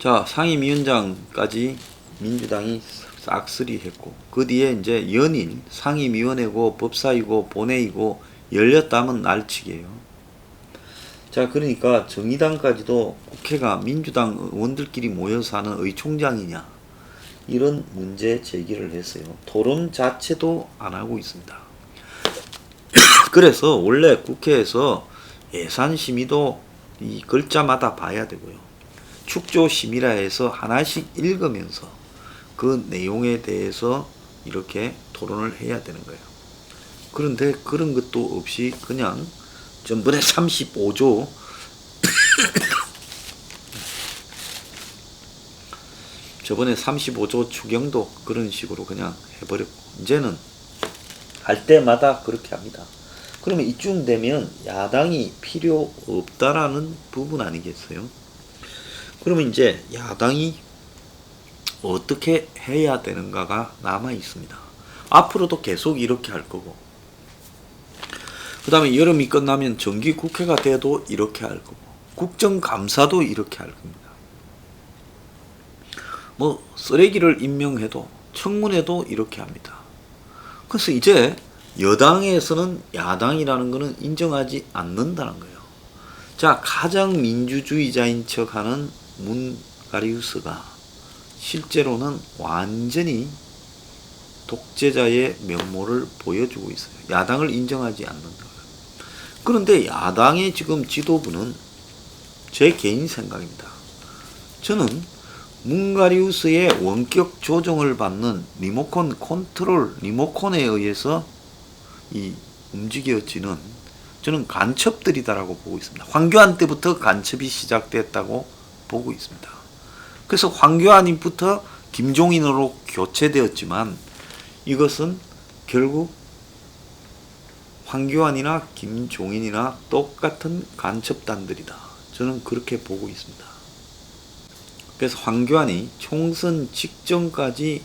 자, 상임위원장까지 민주당이 싹쓸이 했고, 그 뒤에 이제 연일 상임위원회고 법사위고 본회의고 열렸다면 날치기예요. 자, 그러니까 정의당까지도 국회가 민주당 의원들끼리 모여서 하는 의총장이냐, 이런 문제 제기를 했어요. 토론 자체도 안 하고 있습니다. 그래서 원래 국회에서 예산 심의도 이 글자마다 봐야 되고요. 축조 심의라 해서 하나씩 읽으면서 그 내용에 대해서 이렇게 토론을 해야 되는 거예요. 그런데 그런 것도 없이 그냥 전번에 35조 저번에 35조 추경도 그런 식으로 그냥 해버렸고, 이제는 할 때마다 그렇게 합니다. 그러면 이쯤 되면 야당이 필요 없다라는 부분 아니겠어요? 그러면 이제 야당이 어떻게 해야 되는가가 남아 있습니다. 앞으로도 계속 이렇게 할 거고, 그 다음에 여름이 끝나면 정기국회가 돼도 이렇게 할 거고, 국정감사도 이렇게 할 겁니다. 뭐 쓰레기를 임명해도 청문회도 이렇게 합니다. 그래서 이제 여당에서는 야당이라는 것은 인정하지 않는다는 거예요. 자, 가장 민주주의자인 척하는 문가리우스가 실제로는 완전히 독재자의 면모를 보여주고 있어요. 야당을 인정하지 않는다. 그런데 야당의 지금 지도부는, 제 개인 생각입니다, 저는 문가리우스의 원격 조정을 받는 리모컨 컨트롤, 리모컨에 의해서 이 움직여지는, 저는 간첩들이다라고 보고 있습니다. 황교안 때부터 간첩이 시작됐다고 보고 있습니다. 그래서 황교안부터 김종인으로 교체되었지만 이것은 결국 황교안이나 김종인이나 똑같은 간첩단들이다. 저는 그렇게 보고 있습니다. 그래서 황교안이 총선 직전까지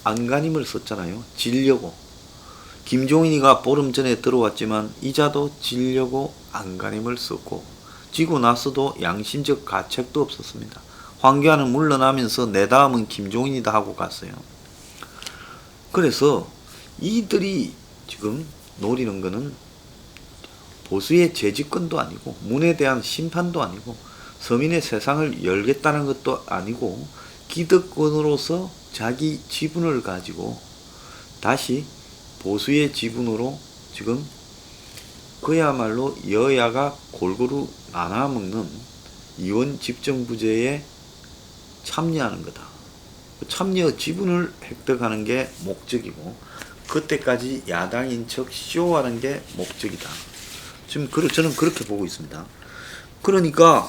안간힘을 썼잖아요. 지려고. 김종인이가 보름 전에 들어왔지만 이자도 지려고 안간힘을 썼고, 지고 나서도 양심적 가책도 없었습니다. 황교안은 물러나면서 내 다음은 김종인이다 하고 갔어요. 그래서 이들이 지금 노리는 거는 보수의 재집권도 아니고, 문에 대한 심판도 아니고, 서민의 세상을 열겠다는 것도 아니고, 기득권으로서 자기 지분을 가지고 다시 보수의 지분으로 지금 그야말로 여야가 골고루 나눠먹는 이원 집정부제에 참여하는 거다. 참여 지분을 획득하는 게 목적이고, 그때까지 야당인 척 쇼하는 게 목적이다. 지금 저는 그렇게 보고 있습니다. 그러니까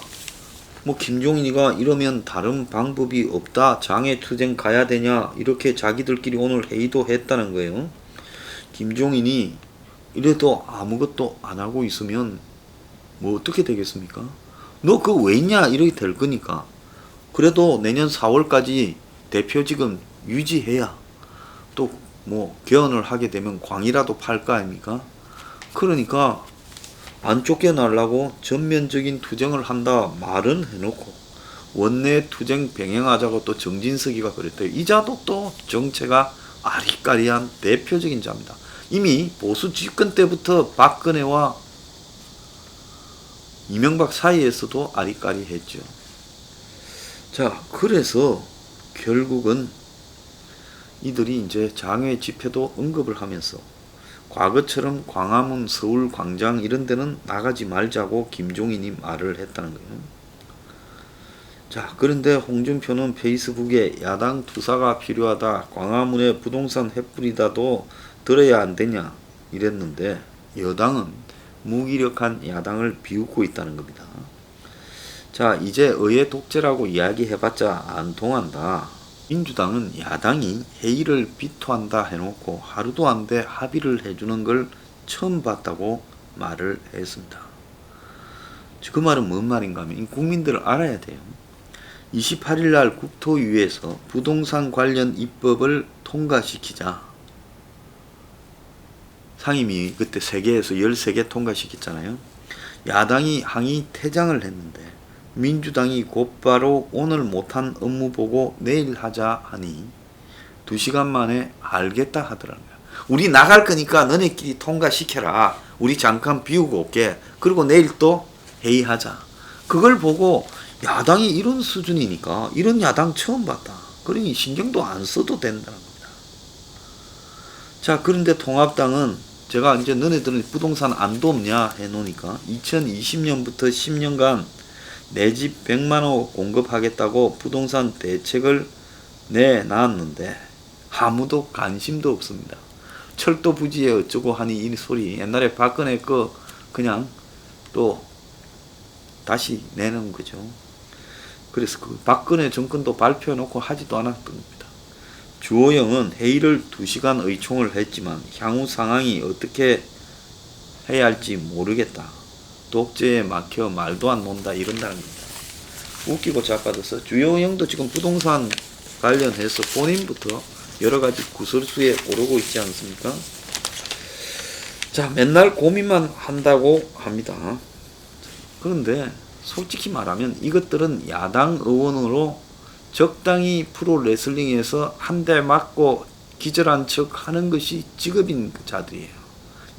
뭐 김종인이가 이러면 다른 방법이 없다, 장외투쟁 가야 되냐, 이렇게 자기들끼리 오늘 회의도 했다는 거예요. 김종인이 이래도 아무것도 안 하고 있으면 뭐 어떻게 되겠습니까? 너 그거 왜 있냐, 이렇게 될 거니까. 그래도 내년 4월까지 대표직은 유지해야 또 뭐 개헌을 하게 되면 광이라도 팔 거 아닙니까? 그러니까 안 쫓겨나려고 전면적인 투쟁을 한다 말은 해놓고, 원내 투쟁 병행하자고 또 정진석이가 그랬대요. 이자도 또 정체가 아리까리한 대표적인 자입니다. 이미 보수 집권 때부터 박근혜와 이명박 사이에서도 아리까리했죠. 자, 그래서 결국은 이들이 이제 장외 집회도 언급을 하면서 과거처럼 광화문, 서울 광장 이런 데는 나가지 말자고 김종인이 말을 했다는 거예요. 자, 그런데 홍준표는 페이스북에 야당 투사가 필요하다, 광화문에 부동산 횃불이다도 들어야 안 되냐 이랬는데, 여당은 무기력한 야당을 비웃고 있다는 겁니다. 자, 이제 의회 독재라고 이야기해봤자 안 통한다. 민주당은 야당이 회의를 비토한다 해놓고 하루도 안 돼 합의를 해주는 걸 처음 봤다고 말을 했습니다. 그 말은 뭔 말인가 하면 국민들은 알아야 돼요. 28일 날 국토위에서 부동산 관련 입법을 통과시키자. 상임위 그때 3개에서 13개 통과시켰잖아요. 야당이 항의 퇴장을 했는데 민주당이 곧바로 오늘 못한 업무 보고 내일 하자 하니 2시간 만에 알겠다 하더라고요. 우리 나갈 거니까 너네끼리 통과시켜라. 우리 잠깐 비우고 올게. 그리고 내일 또 회의하자. 그걸 보고 야당이 이런 수준이니까 이런 야당 처음 봤다. 그러니 신경도 안 써도 된다는 겁니다. 자, 그런데 통합당은 제가 이제 너네들은 부동산 안 돕냐 해놓으니까 2020년부터 10년간 내 집 100만원 공급하겠다고 부동산 대책을 내놨는데 아무도 관심도 없습니다. 철도 부지에 어쩌고 하니 이 소리 옛날에 박근혜 거 그냥 또 다시 내는 거죠. 그래서 그 박근혜 정권도 발표해놓고 하지도 않았던 겁니다. 주호영은 회의를 2시간 의총을 했지만 향후 상황이 어떻게 해야 할지 모르겠다. 독재에 막혀 말도 안 논다 이런다는 겁니다. 웃기고 자빠져서 주호영도 지금 부동산 관련해서 본인부터 여러가지 구설수에 오르고 있지 않습니까? 자, 맨날 고민만 한다고 합니다. 그런데 솔직히 말하면 이것들은 야당 의원으로 적당히 프로레슬링에서 한 대 맞고 기절한 척 하는 것이 직업인 자들이에요.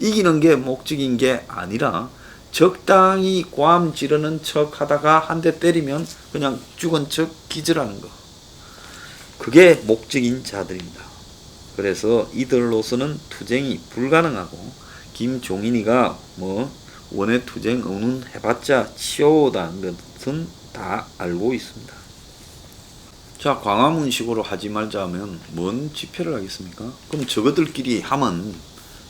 이기는 게 목적인 게 아니라 적당히 고함 지르는 척 하다가 한 대 때리면 그냥 죽은 척 기절하는 거. 그게 목적인 자들입니다. 그래서 이들로서는 투쟁이 불가능하고 김종인이가 원외 투쟁 의논해봤자 치워오다는 것은 다 알고 있습니다. 자, 광화문식으로 하지 말자 하면 뭔 집회를 하겠습니까? 그럼 저거들끼리 하면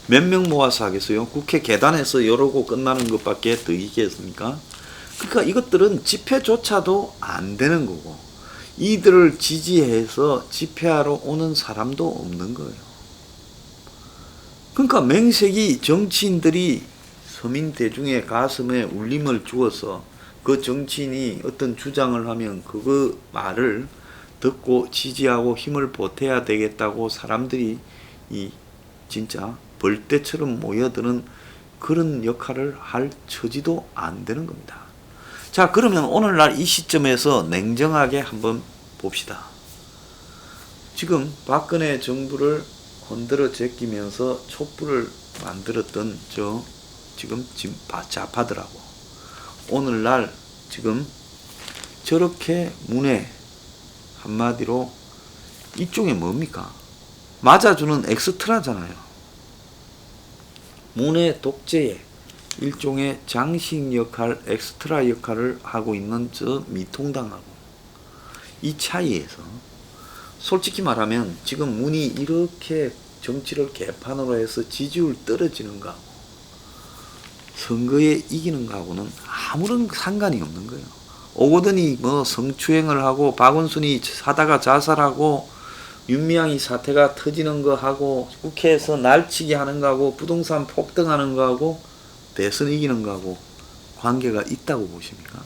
몇 명 모아서 하겠어요? 국회 계단에서 이러고 끝나는 것밖에 더 있겠습니까? 그러니까 이것들은 집회조차도 안 되는 거고 이들을 지지해서 집회하러 오는 사람도 없는 거예요. 그러니까 맹색이 정치인들이 서민 대중의 가슴에 울림을 주어서 그 정치인이 어떤 주장을 하면 그 말을 듣고 지지하고 힘을 보태야 되겠다고 사람들이 진짜 벌떼처럼 모여드는 그런 역할을 할 처지도 안 되는 겁니다. 자, 그러면 오늘날 이 시점에서 냉정하게 한번 봅시다. 지금 박근혜 정부를 흔들어 제끼면서 촛불을 만들었던 지금 좌파들하고 오늘날 지금 저렇게 문에 한마디로 이쪽에 뭡니까? 맞아주는 엑스트라잖아요. 문의 독재의 일종의 장식 역할, 엑스트라 역할을 하고 있는 저 미통당하고 이 차이에서 솔직히 말하면 지금 문이 이렇게 정치를 개판으로 해서 지지율 떨어지는 거하고 선거에 이기는 거하고는 아무런 상관이 없는 거예요. 오거돈이 성추행을 하고 박원순이 사다가 자살하고 윤미향이 사태가 터지는 거하고 국회에서 날치기 하는 거하고 부동산 폭등하는 거하고 대선 이기는 거하고 관계가 있다고 보십니까?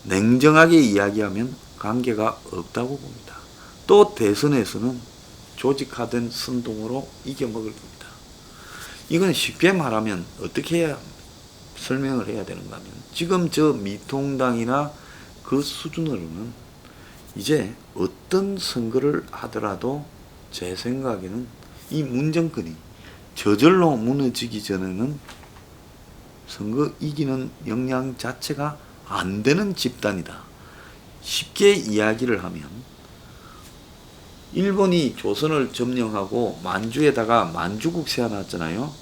냉정하게 이야기하면 관계가 없다고 봅니다. 또 대선에서는 조직화된 선동으로 이겨먹을 겁니다. 이건 쉽게 말하면 어떻게 해야 설명을 해야 되는가 하면 지금 저 미통당이나 그 수준으로는 이제 어떤 선거를 하더라도 제 생각에는 이 문정권이 저절로 무너지기 전에는 선거 이기는 역량 자체가 안 되는 집단이다. 쉽게 이야기를 하면 일본이 조선을 점령하고 만주에다가 만주국 세워놨잖아요.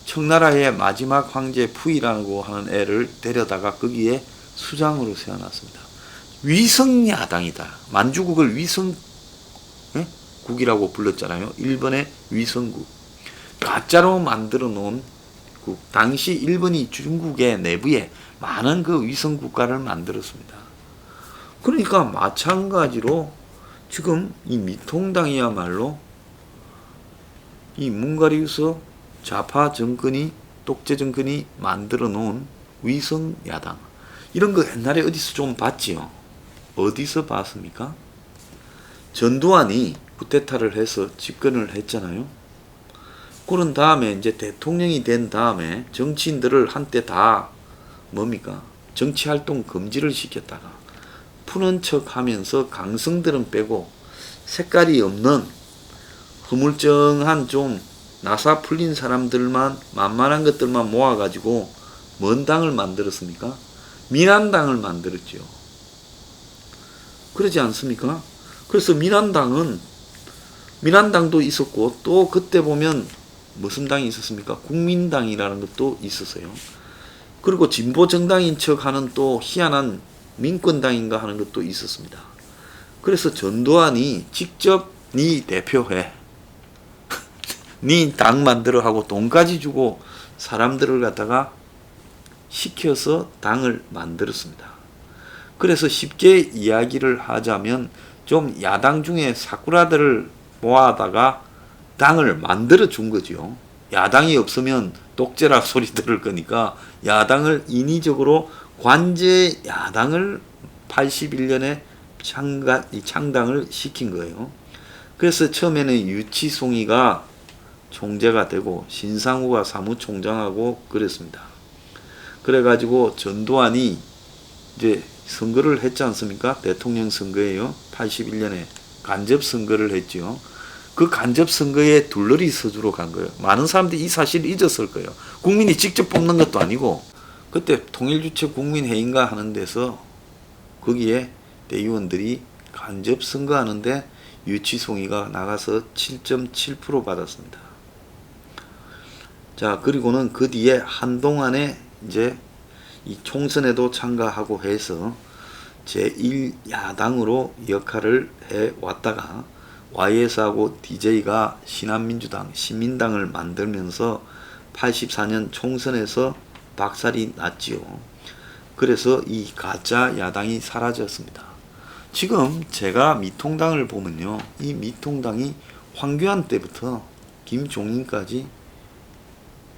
청나라의 마지막 황제 푸이라고 하는 애를 데려다가 거기에 수장으로 세워놨습니다. 위성야당이다. 만주국을 위성국이라고 불렀잖아요. 일본의 위성국. 가짜로 만들어 놓은 국. 당시 일본이 중국의 내부에 많은 그 위성국가를 만들었습니다. 그러니까 마찬가지로 지금 이 미통당이야말로 이 문가리에서 좌파 정권이 독재 정권이 만들어 놓은 위성 야당 이런 거 옛날에 어디서 좀 봤지요? 어디서 봤습니까? 전두환이 쿠데타를 해서 집권을 했잖아요. 그런 다음에 이제 대통령이 된 다음에 정치인들을 한때 다 뭡니까? 정치활동 금지를 시켰다가 푸는 척 하면서 강성들은 빼고 색깔이 없는 흐물쩡한 좀 나사 풀린 사람들만 만만한 것들만 모아가지고 뭔 당을 만들었습니까? 민한당을 만들었죠. 그러지 않습니까? 그래서 민한당도 있었고 또 그때 보면 무슨 당이 있었습니까? 국민당이라는 것도 있었어요. 그리고 진보 정당인 척하는 또 희한한 민권당인가 하는 것도 있었습니다. 그래서 전두환이 직접 네 대표해, 네 당 만들어 하고 돈까지 주고 사람들을 갖다가 시켜서 당을 만들었습니다. 그래서 쉽게 이야기를 하자면 좀 야당 중에 사쿠라들을 모아다가 당을 만들어 준 거죠. 야당이 없으면 독재라 소리 들을 거니까 야당을 인위적으로 관제 야당을 81년에 창당을 시킨 거예요. 그래서 처음에는 유치송이가 총재가 되고 신상우가 사무총장하고 그랬습니다. 그래가지고 전두환이 이제 선거를 했지 않습니까? 대통령 선거예요. 81년에 간접 선거를 했죠. 그 간접 선거에 둘러리 서주로 간 거예요. 많은 사람들이 이 사실을 잊었을 거예요. 국민이 직접 뽑는 것도 아니고 그때 통일주체 국민회의인가 하는 데서 거기에 대의원들이 간접 선거하는데 유치송이가 나가서 7.7% 받았습니다. 자, 그리고는 그 뒤에 한동안에 이제 이 총선에도 참가하고 해서 제1야당으로 역할을 해왔다가 YS하고 DJ가 신한민주당, 신민당을 만들면서 84년 총선에서 박살이 났지요. 그래서 이 가짜 야당이 사라졌습니다. 지금 제가 미통당을 보면요. 이 미통당이 황교안 때부터 김종인까지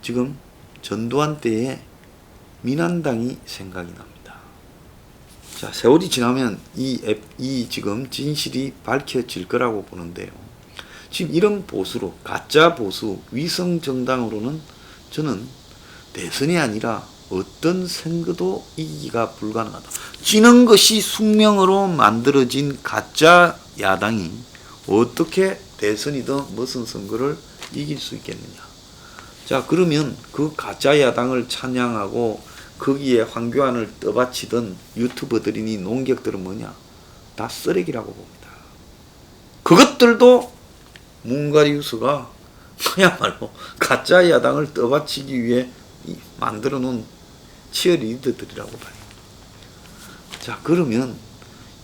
지금 전두환 때에 민한당이 생각이 납니다. 자, 세월이 지나면 이 지금 진실이 밝혀질 거라고 보는데요. 지금 이런 보수로, 가짜 보수, 위성 정당으로는 저는 대선이 아니라 어떤 선거도 이기기가 불가능하다. 지는 것이 숙명으로 만들어진 가짜 야당이 어떻게 대선이든 무슨 선거를 이길 수 있겠느냐. 자, 그러면 그 가짜 야당을 찬양하고 거기에 황교안을 떠받치던 유튜버들이니 논객들은 뭐냐? 다 쓰레기라고 봅니다. 그것들도 문가리우스가 그야말로 가짜 야당을 떠받치기 위해 만들어 놓은 치어리더들이라고 봐요. 자, 그러면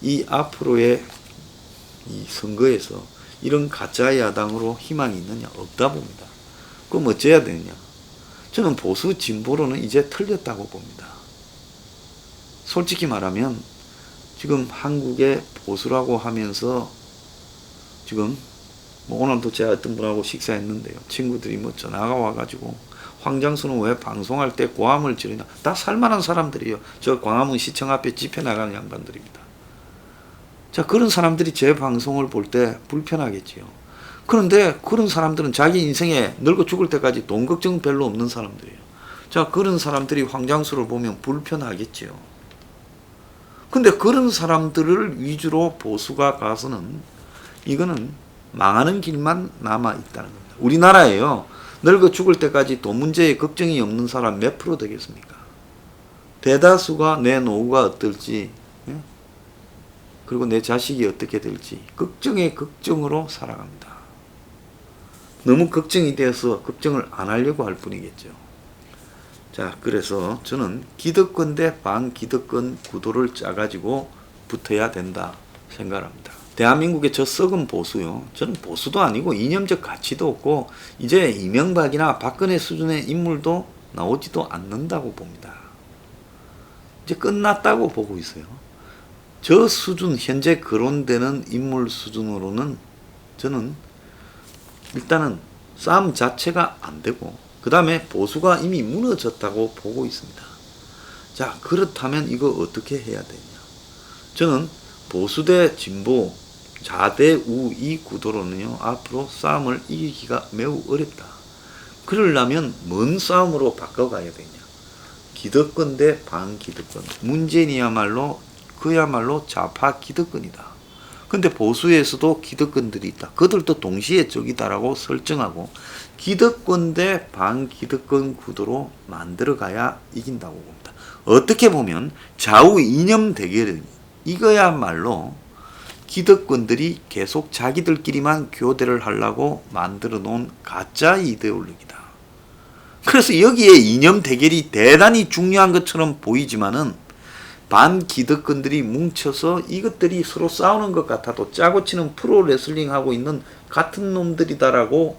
이 앞으로의 이 선거에서 이런 가짜 야당으로 희망이 있느냐? 없다 봅니다. 그럼 어째야 되느냐? 저는 보수 진보로는 이제 틀렸다고 봅니다. 솔직히 말하면 지금 한국의 보수라고 하면서 지금 뭐 오늘도 제가 어떤 분하고 식사했는데요. 친구들이 뭐 전화가 와가지고 황장수는 왜 방송할 때 고함을 지르냐. 다 살만한 사람들이에요. 저 광화문 시청 앞에 집회 나가는 양반들입니다. 자, 그런 사람들이 제 방송을 볼 때 불편하겠지요. 그런데 그런 사람들은 자기 인생에 늙어 죽을 때까지 돈 걱정 별로 없는 사람들이에요. 자, 그런 사람들이 황장수를 보면 불편하겠지요. 근데 그런 사람들을 위주로 보수가 가서는 이거는 망하는 길만 남아 있다는 겁니다. 우리나라에요. 늙어 죽을 때까지 돈 문제에 걱정이 없는 사람 몇 프로 되겠습니까? 대다수가 내 노후가 어떨지, 그리고 내 자식이 어떻게 될지 걱정에 걱정으로 살아갑니다. 너무 걱정이 되어서 걱정을 안 하려고 할 뿐이겠죠. 자, 그래서 저는 기득권 대 반기득권 구도를 짜가지고 붙어야 된다 생각합니다. 대한민국의 저 썩은 보수요. 저는 보수도 아니고 이념적 가치도 없고 이제 이명박이나 박근혜 수준의 인물도 나오지도 않는다고 봅니다. 이제 끝났다고 보고 있어요. 저 수준, 현재 거론되는 인물 수준으로는 저는 일단은 싸움 자체가 안 되고 그 다음에 보수가 이미 무너졌다고 보고 있습니다. 자, 그렇다면 이거 어떻게 해야 되냐. 저는 보수 대 진보, 좌대 우 이 구도로는요 앞으로 싸움을 이기기가 매우 어렵다. 그러려면 뭔 싸움으로 바꿔가야 되냐. 기득권 대 반기득권. 문재인이야말로 그야말로 좌파 기득권이다. 근데 보수에서도 기득권들이 있다. 그들도 동시에 적이다라고 설정하고 기득권 대 반기득권 구도로 만들어가야 이긴다고 봅니다. 어떻게 보면 좌우 이념 대결은 이거야말로 기득권들이 계속 자기들끼리만 교대를 하려고 만들어 놓은 가짜 이데올로기다. 그래서 여기에 이념 대결이 대단히 중요한 것처럼 보이지만은 반기득권들이 뭉쳐서 이것들이 서로 싸우는 것 같아도 짜고 치는 프로레슬링 하고 있는 같은 놈들이다라고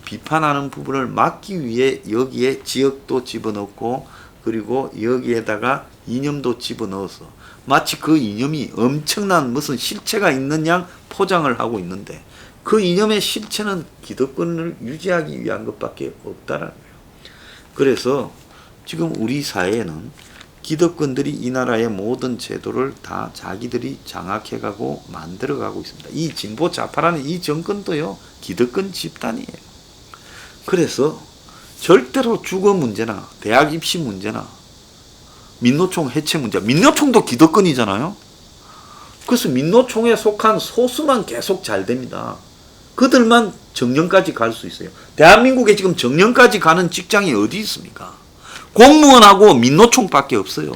비판하는 부분을 막기 위해 여기에 지역도 집어넣고 그리고 여기에다가 이념도 집어넣어서 마치 그 이념이 엄청난 무슨 실체가 있는 양 포장을 하고 있는데 그 이념의 실체는 기득권을 유지하기 위한 것밖에 없다라는 거예요. 그래서 지금 우리 사회에는 기득권들이 이 나라의 모든 제도를 다 자기들이 장악해가고 만들어가고 있습니다. 이 진보 좌파라는 이 정권도요, 기득권 집단이에요. 그래서 절대로 주거 문제나 대학 입시 문제나 민노총 해체 문제, 민노총도 기득권이잖아요. 그래서 민노총에 속한 소수만 계속 잘 됩니다. 그들만 정년까지 갈 수 있어요. 대한민국에 지금 정년까지 가는 직장이 어디 있습니까? 공무원하고 민노총밖에 없어요.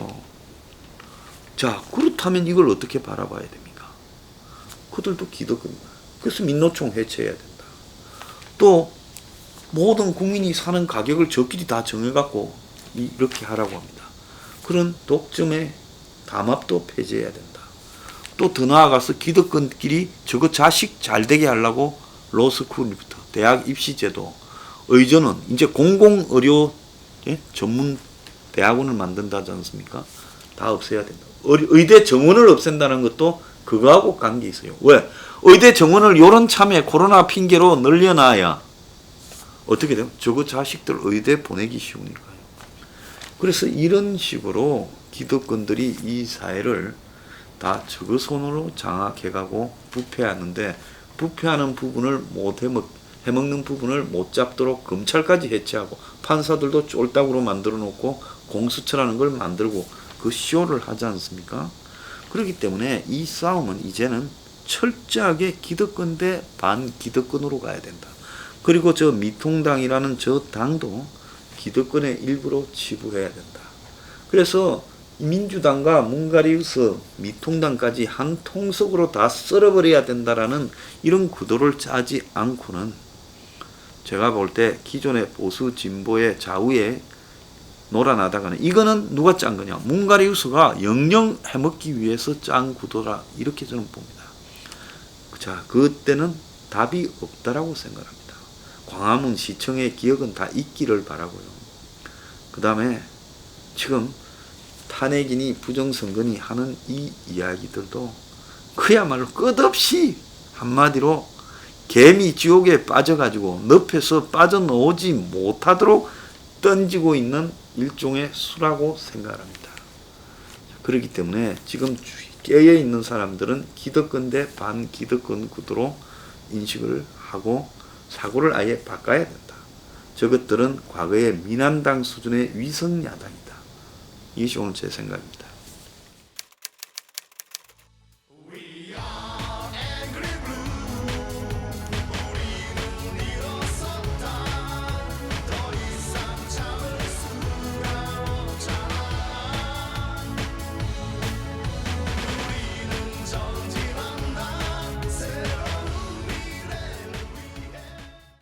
자, 그렇다면 이걸 어떻게 바라봐야 됩니까? 그들도 기득권이다. 그래서 민노총 해체해야 된다. 또 모든 국민이 사는 가격을 저끼리 다 정해갖고 이렇게 하라고 합니다. 그런 독점의 담합도 폐지해야 된다. 또 더 나아가서 기득권끼리 저거 자식 잘 되게 하려고 로스쿨부터 대학 입시제도, 의전은 이제 공공의료 전문 대학원을 만든다지 않습니까? 다 없애야 된다. 의대 정원을 없앤다는 것도 그거하고 관계 있어요. 왜? 의대 정원을 요런 참에 코로나 핑계로 늘려놔야 어떻게 돼요? 저거 자식들 의대 보내기 쉬우니까요. 그래서 이런 식으로 기득권들이 이 사회를 다 저거 손으로 장악해가고 부패하는데 부패하는 부분을 못 해먹는 부분을 못 잡도록 검찰까지 해체하고 판사들도 쫄딱으로 만들어 놓고 공수처라는 걸 만들고 그 쇼를 하지 않습니까? 그렇기 때문에 이 싸움은 이제는 철저하게 기득권 대 반기득권으로 가야 된다. 그리고 저 미통당이라는 저 당도 기득권의 일부로 치부해야 된다. 그래서 민주당과 문가리우스 미통당까지 한 통속으로 다 썰어버려야 된다라는 이런 구도를 짜지 않고는 제가 볼 때 기존의 보수 진보의 좌우에 놀아나다가는 이거는 누가 짠 거냐? 문가리우스가 영영 해먹기 위해서 짠 구도라 이렇게 저는 봅니다. 자, 그때는 답이 없다라고 생각합니다. 광화문 시청의 기억은 다 있기를 바라고요. 그 다음에 지금 탄핵이니 부정선거니 하는 이 이야기들도 그야말로 끝없이 한마디로 개미 지옥에 빠져가지고 늪에서 빠져나오지 못하도록 던지고 있는 일종의 수라고 생각합니다. 그렇기 때문에 지금 깨어있는 사람들은 기득권 대 반기득권 구도로 인식을 하고 사고를 아예 바꿔야 된다. 저것들은 과거의 민한당 수준의 위성야당이다. 이것이 오늘 제 생각입니다.